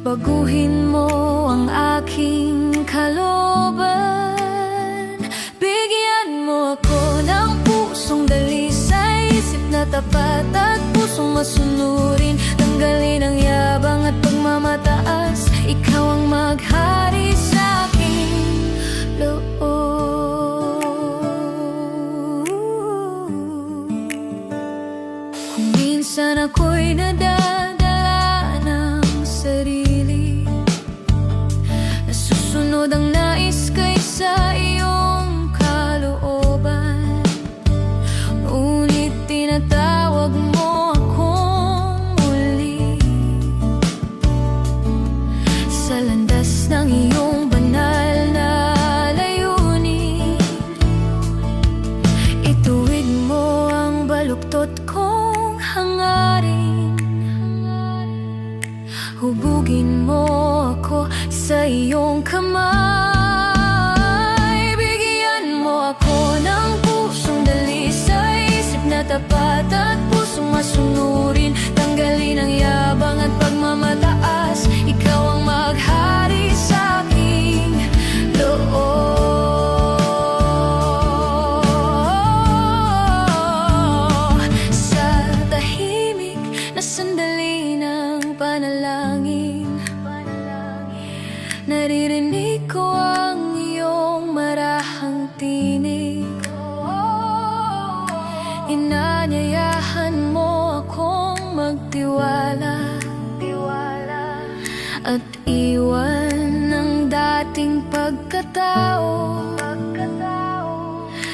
Baguhin mo ang aking kalooban. Bigyan mo ako ng pusong dalisay, isip na tapat at pusong masunurin. Tanggalin ang yabang at pagmamataas, ikaw ang maghari sa aking loob. ako'y nadadala ng sarili. Nasusunod ang nais kaysa iyong kalooban, ngunit tinatawag mo akong muli sa landas ng iyong banal na layunin. Ituwid mo ang baluktot kong hangarin, hubugin mo ako sa iyong kamay. Bigyan mo ako ng pusong dalisay, isip na tapat at pusong masunurin. Tanggalin ang yabang at pagmamataas, ikaw ang maghari sa aking loob. Sa tahimik na sandali ng panalangin, naririnig ko ang iyong marahang tinig. Inanyayahan mo akong magtiwala at iwan ng dating pagkatao.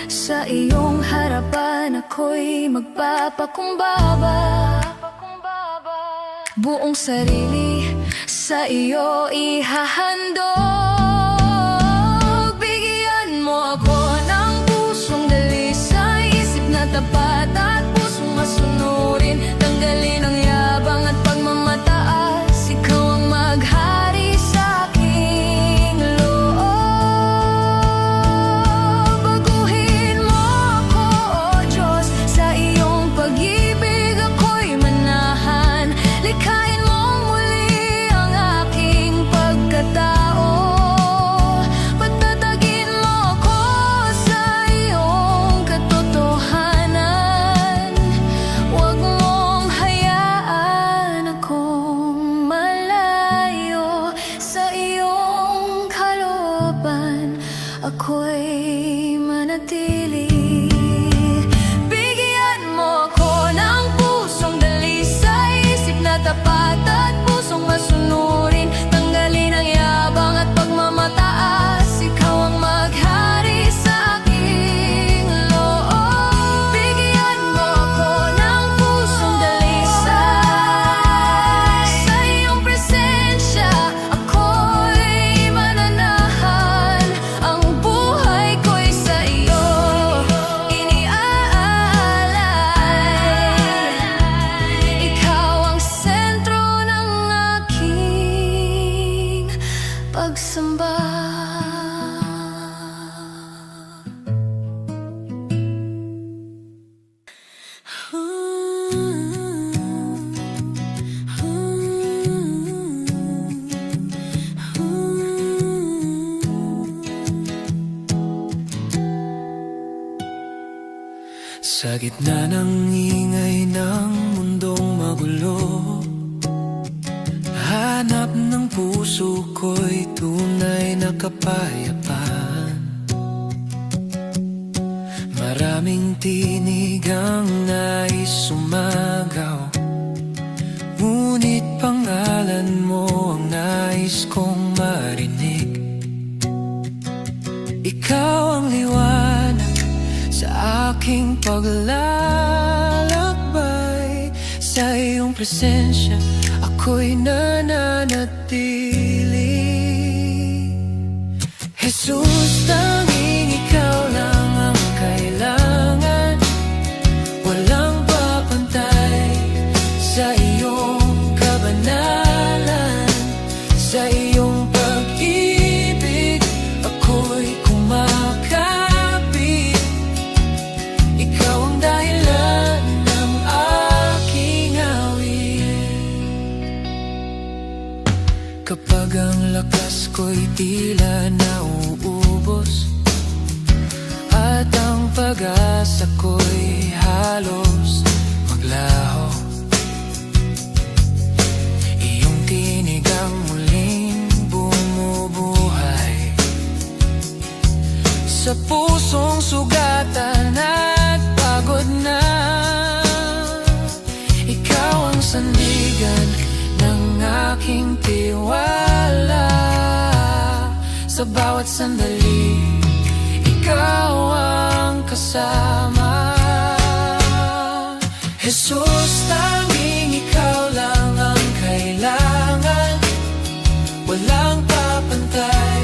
Sa iyong harapan ako'y magpapakumbaba, buong sarili sa iyo ihahandog. Bigyan mo ako ng pusong dalisay, isip na tapat at pusong masunurin. Tanggalin ang yabang at pagmamataas, ikaw ang maghari sa aking loob. Baguhin mo ako, O Diyos, sa iyong pag-ibig ako'y manahan. Likhain mo muli ang aking pagkatao, patatagin mo ako sa iyong katotohanan. Huwag mong hayaan akong malayo sa iyong kalooban, ako'y manatili. Bigyan mo ako ng pusong dalisay, isip na tapat at pusong masunurin. Tanggalin ang yabang at pagmamataas, ikaw ang maghari sa aking loob. Bigyan mo ako ng pusong dalisay, sa iyong presensya ako'y mananahan. Ang buhay ko'y sa iyo iniaalay. Ikaw ang sentro ng aking pagsamba. Sa gitna ng ingay ng mundong magulo, hanap ng puso ko'y tunay na kapayapaan. Maraming tinig ang nais sumagaw, ngunit pangalan mo ang nais kong marinig. Ikaw ang liwanag sa aking paglalakbay, sa iyong presensya ako'y nananatili. Jesus, tanging ikaw lang ang kailangan, walang papantay sa iyong kabanalan. Sa iyong pag-ibig ako'y kumakapit, ikaw ang dahilan ng aking awit. Kapag ang lakas ko'y tila nauubos at ang pag-asa ko'y halos maglaho, iyong tinig ang muling bumubuhay sa pusong sugatan at pagod na. Ikaw ang sandigan ng aking tiwala. Sa bawat sandali, ikaw ang kasama. Jesus, tanging ikaw lang ang kailangan. Walang papantay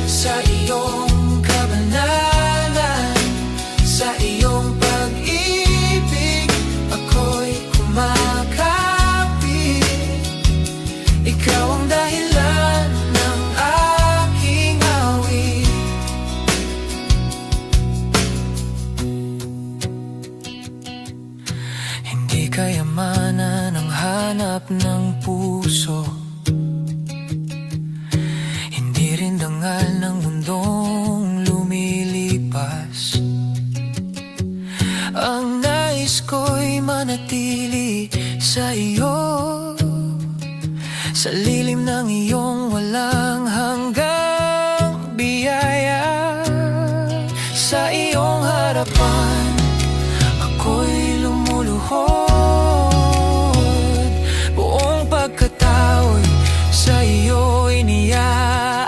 sa iyong kabanalan. Sa iyong pag-ibig, ako'y kumakapit. Ikaw ang dahilan ng aking awit. Hindi kayamanan ang hanap ng puso, hindi rin dangal ng mundong lumilipas. Ang nais ko'y manatili sa iyo, sa lilim ng iyong walang hanggang biyaya. Sa iyong harapan, ako'y lumuluhod. Buong pagkatao'y sa iyo iniaalay.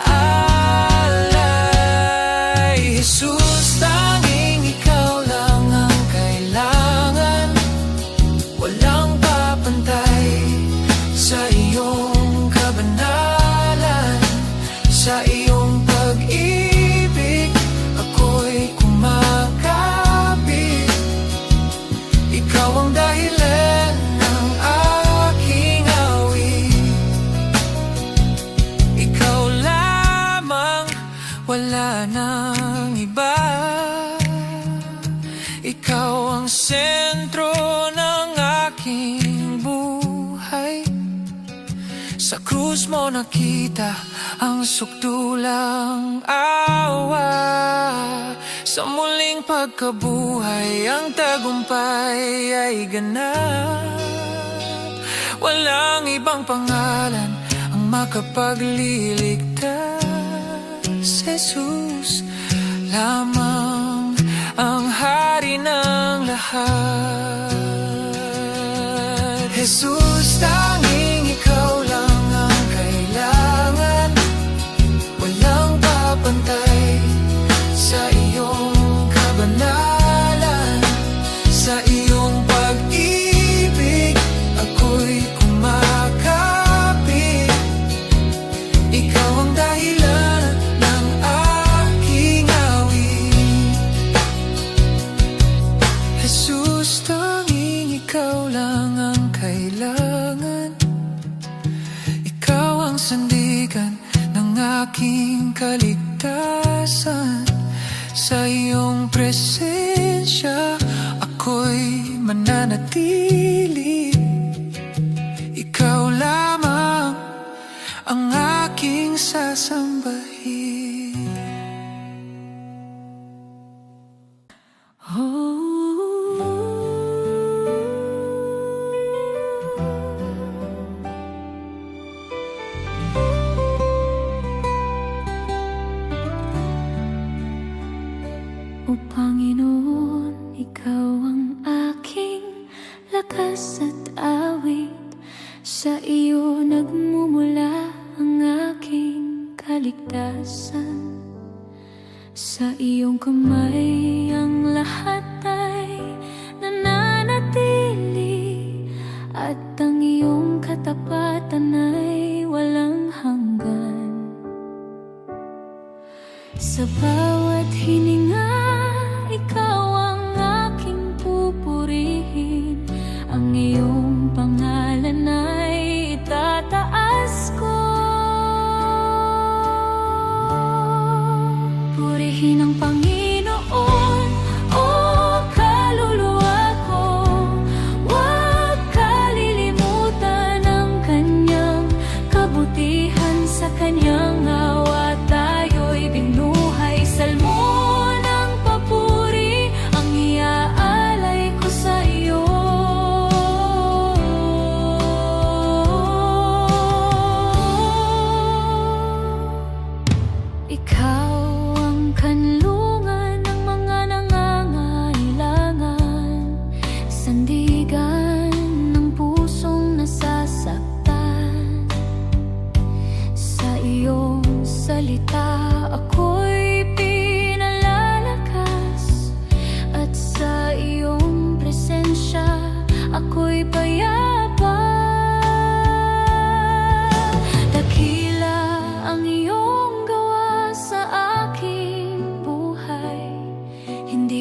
Jesus, tanging ikaw lang ang kailangan. Walang papantay sa iyong kabanalan. Sa iyong pag-ibig, ako'y kumakapit. Ikaw ang dahilan ng aking awit. Ikaw lamang, wala nang iba. Ikaw ang sentro ng aking buhay. Sa krus mo nakita ang sukdulang awa. Sa muling pagkabuhay, ang tagumpay ay ganap. Walang ibang pangalan ang makapagliligtas. Jesus lamang ang hari ng lahat. Jesus, tanging ikaw lang ang kailangan. Walang papantay sa iyong kabanalan. Sa iyong pag-ibig, ako'y kumakapit. Ikaw ang dahilan ng aking awit. Jesus, tanging ikaw lang ang kailangan. Ikaw ang sandigan ng aking kaligtasan. Sa iyong presensya, ako'y mananatili. Ikaw lamang ang aking sasambahin. O Panginoon, ikaw ang aking lakas at awit. Sa iyo nagmumula ang aking kaligtasan. Sa iyong kamay ang lahat ay nananatili, at ang iyong katapatan ay walang hanggan. Sa bawat hininga, ikaw ang aking pupurihin. Ang iyong pangalan ay itataas ko. Purihin ang Panginoon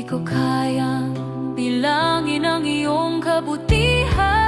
Di ko kayang bilangin ang iyong kabutihan.